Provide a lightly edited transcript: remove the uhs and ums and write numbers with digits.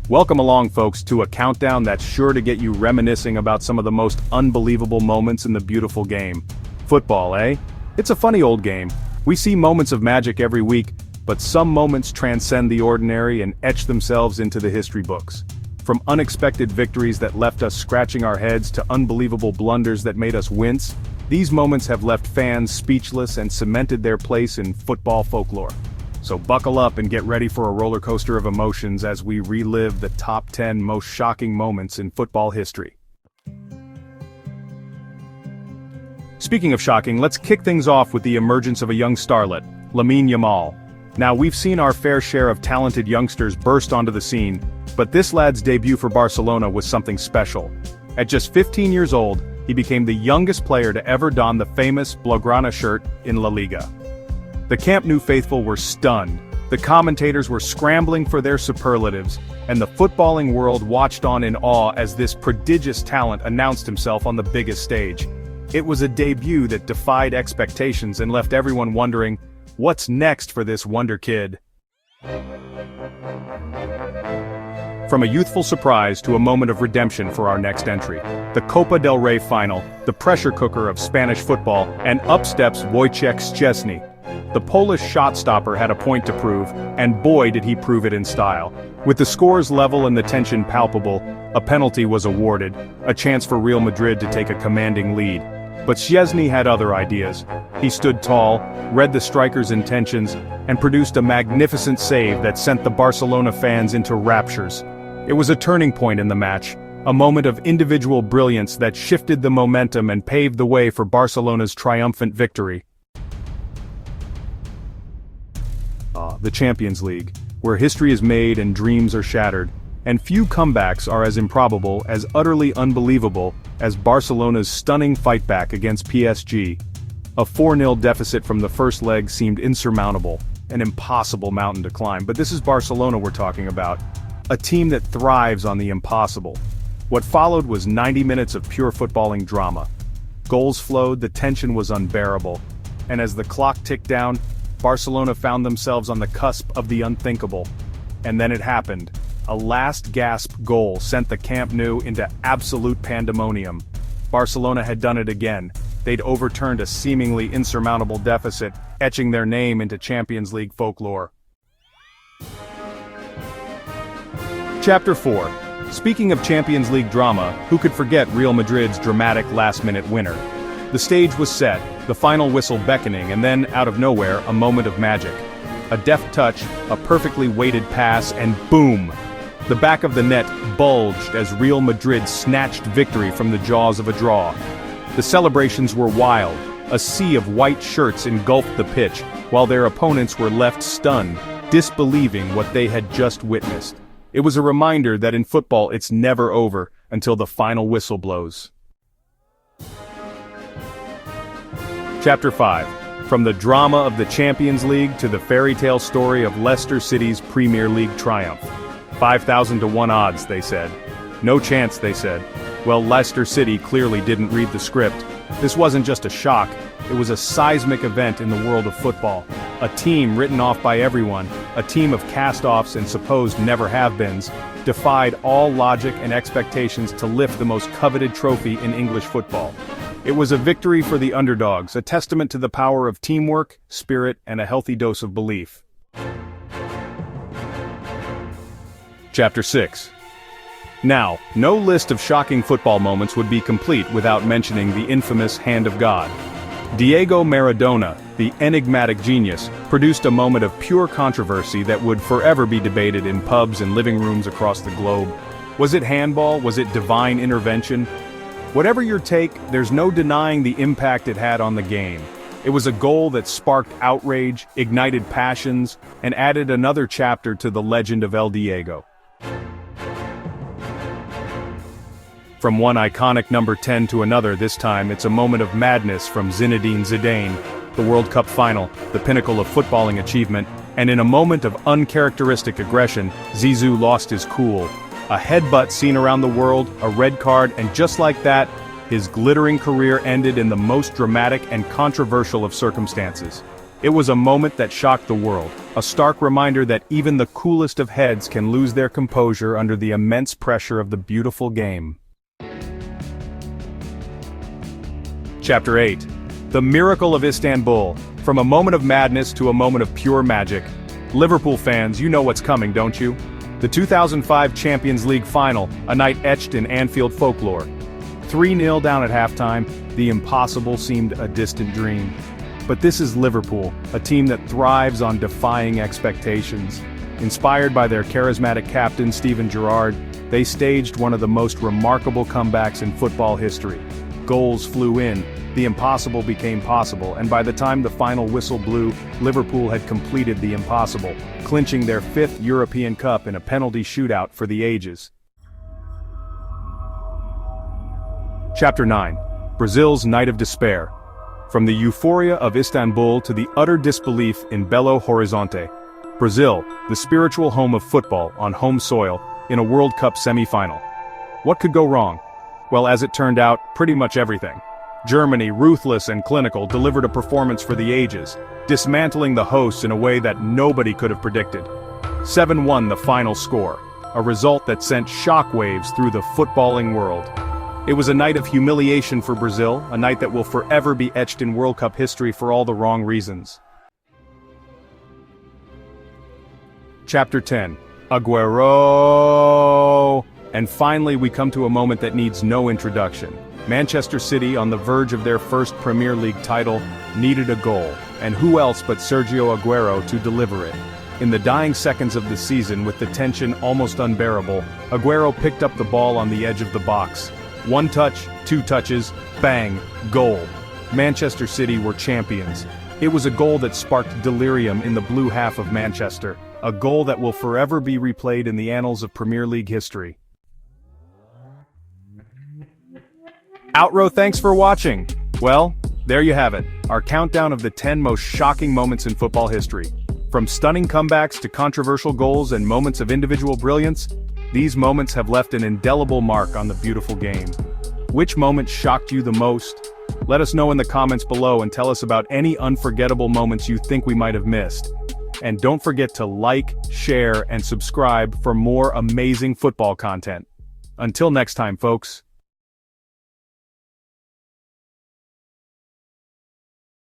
Welcome along, folks, to a countdown that's sure to get you reminiscing about some of the most unbelievable moments in the beautiful game. Football, eh? It's a funny old game. We see moments of magic every week, but some moments transcend the ordinary and etch themselves into the history books. From unexpected victories that left us scratching our heads to unbelievable blunders that made us wince, these moments have left fans speechless and cemented their place in football folklore. So buckle up and get ready for a roller coaster of emotions as we relive the top 10 most shocking moments in football history. Speaking of shocking, let's kick things off with the emergence of a young starlet, Lamine Yamal. Now, we've seen our fair share of talented youngsters burst onto the scene, but this lad's debut for Barcelona was something special. At just 15 years old, he became the youngest player to ever don the famous Blaugrana shirt in La Liga. The Camp Nou faithful were stunned, the commentators were scrambling for their superlatives, and the footballing world watched on in awe as this prodigious talent announced himself on the biggest stage. It was a debut that defied expectations and left everyone wondering, what's next for this wonder kid? From a youthful surprise to a moment of redemption for our next entry. The Copa del Rey final, the pressure cooker of Spanish football, and up steps Wojciech Szczesny. The Polish shot-stopper had a point to prove, and boy did he prove it in style. With the scores level and the tension palpable, a penalty was awarded, a chance for Real Madrid to take a commanding lead. But Szczesny had other ideas. He stood tall, read the striker's intentions, and produced a magnificent save that sent the Barcelona fans into raptures. It was a turning point in the match, a moment of individual brilliance that shifted the momentum and paved the way for Barcelona's triumphant victory. The Champions League, where history is made and dreams are shattered, and few comebacks are as improbable, as utterly unbelievable, as Barcelona's stunning fightback against PSG. A 4-0 deficit from the first leg seemed insurmountable, an impossible mountain to climb, but this is Barcelona we're talking about, a team that thrives on the impossible. What followed was 90 minutes of pure footballing drama. Goals flowed, the tension was unbearable, and as the clock ticked down, Barcelona found themselves on the cusp of the unthinkable. And then it happened. A last-gasp goal sent the Camp Nou into absolute pandemonium. Barcelona had done it again. They'd overturned a seemingly insurmountable deficit, etching their name into Champions League folklore. Chapter 4. Speaking of Champions League drama, who could forget Real Madrid's dramatic last-minute winner? The stage was set, the final whistle beckoning, and then, out of nowhere, a moment of magic. A deft touch, a perfectly weighted pass, and boom! The back of the net bulged as Real Madrid snatched victory from the jaws of a draw. The celebrations were wild. A sea of white shirts engulfed the pitch, while their opponents were left stunned, disbelieving what they had just witnessed. It was a reminder that in football it's never over until the final whistle blows. Chapter 5. From the drama of the Champions League to the fairy tale story of Leicester City's Premier League triumph. 5,000 to 1 odds, they said. No chance, they said. Well, Leicester City clearly didn't read the script. This wasn't just a shock, it was a seismic event in the world of football. A team written off by everyone, a team of cast-offs and supposed never-have-beens, defied all logic and expectations to lift the most coveted trophy in English football. It was a victory for the underdogs, a testament to the power of teamwork, spirit, and a healthy dose of belief. Chapter 6. Now, no list of shocking football moments would be complete without mentioning the infamous Hand of God. Diego Maradona, the enigmatic genius, produced a moment of pure controversy that would forever be debated in pubs and living rooms across the globe. Was it handball? Was it divine intervention? Whatever your take, there's no denying the impact it had on the game. It was a goal that sparked outrage, ignited passions, and added another chapter to the legend of El Diego. From one iconic number 10 to another, this time it's a moment of madness from Zinedine Zidane, the World Cup final, the pinnacle of footballing achievement, and in a moment of uncharacteristic aggression, Zizou lost his cool. A headbutt seen around the world, a red card, and just like that, his glittering career ended in the most dramatic and controversial of circumstances. It was a moment that shocked the world, a stark reminder that even the coolest of heads can lose their composure under the immense pressure of the beautiful game. Chapter 8. The Miracle of Istanbul. From a moment of madness to a moment of pure magic. Liverpool fans, you know what's coming, don't you? The 2005 Champions League final, a night etched in Anfield folklore. 3-0 down at halftime, the impossible seemed a distant dream. But this is Liverpool, a team that thrives on defying expectations. Inspired by their charismatic captain Steven Gerrard, they staged one of the most remarkable comebacks in football history. Goals flew in, the impossible became possible, and by the time the final whistle blew, Liverpool had completed the impossible, clinching their 5th European Cup in a penalty shootout for the ages. Chapter 9. Brazil's Night of Despair. From the euphoria of Istanbul to the utter disbelief in Belo Horizonte. Brazil, the spiritual home of football on home soil, in a World Cup semi-final. What could go wrong? Well, as it turned out, pretty much everything. Germany, ruthless and clinical, delivered a performance for the ages, dismantling the hosts in a way that nobody could have predicted. 7-1 the final score, a result that sent shockwaves through the footballing world. It was a night of humiliation for Brazil, a night that will forever be etched in World Cup history for all the wrong reasons. Chapter 10. Agueroooooooooo. And finally we come to a moment that needs no introduction. Manchester City, on the verge of their first Premier League title, needed a goal, and who else but Sergio Aguero to deliver it. In the dying seconds of the season, with the tension almost unbearable, Aguero picked up the ball on the edge of the box. 1 touch, 2 touches, bang, goal. Manchester City were champions. It was a goal that sparked delirium in the blue half of Manchester, a goal that will forever be replayed in the annals of Premier League history. Outro, thanks for watching. Well, there you have it, our countdown of the 10 most shocking moments in football history. From stunning comebacks to controversial goals and moments of individual brilliance, these moments have left an indelible mark on the beautiful game. Which moment shocked you the most? Let us know in the comments below and tell us about any unforgettable moments you think we might have missed. And don't forget to like, share, and subscribe for more amazing football content. Until next time, folks.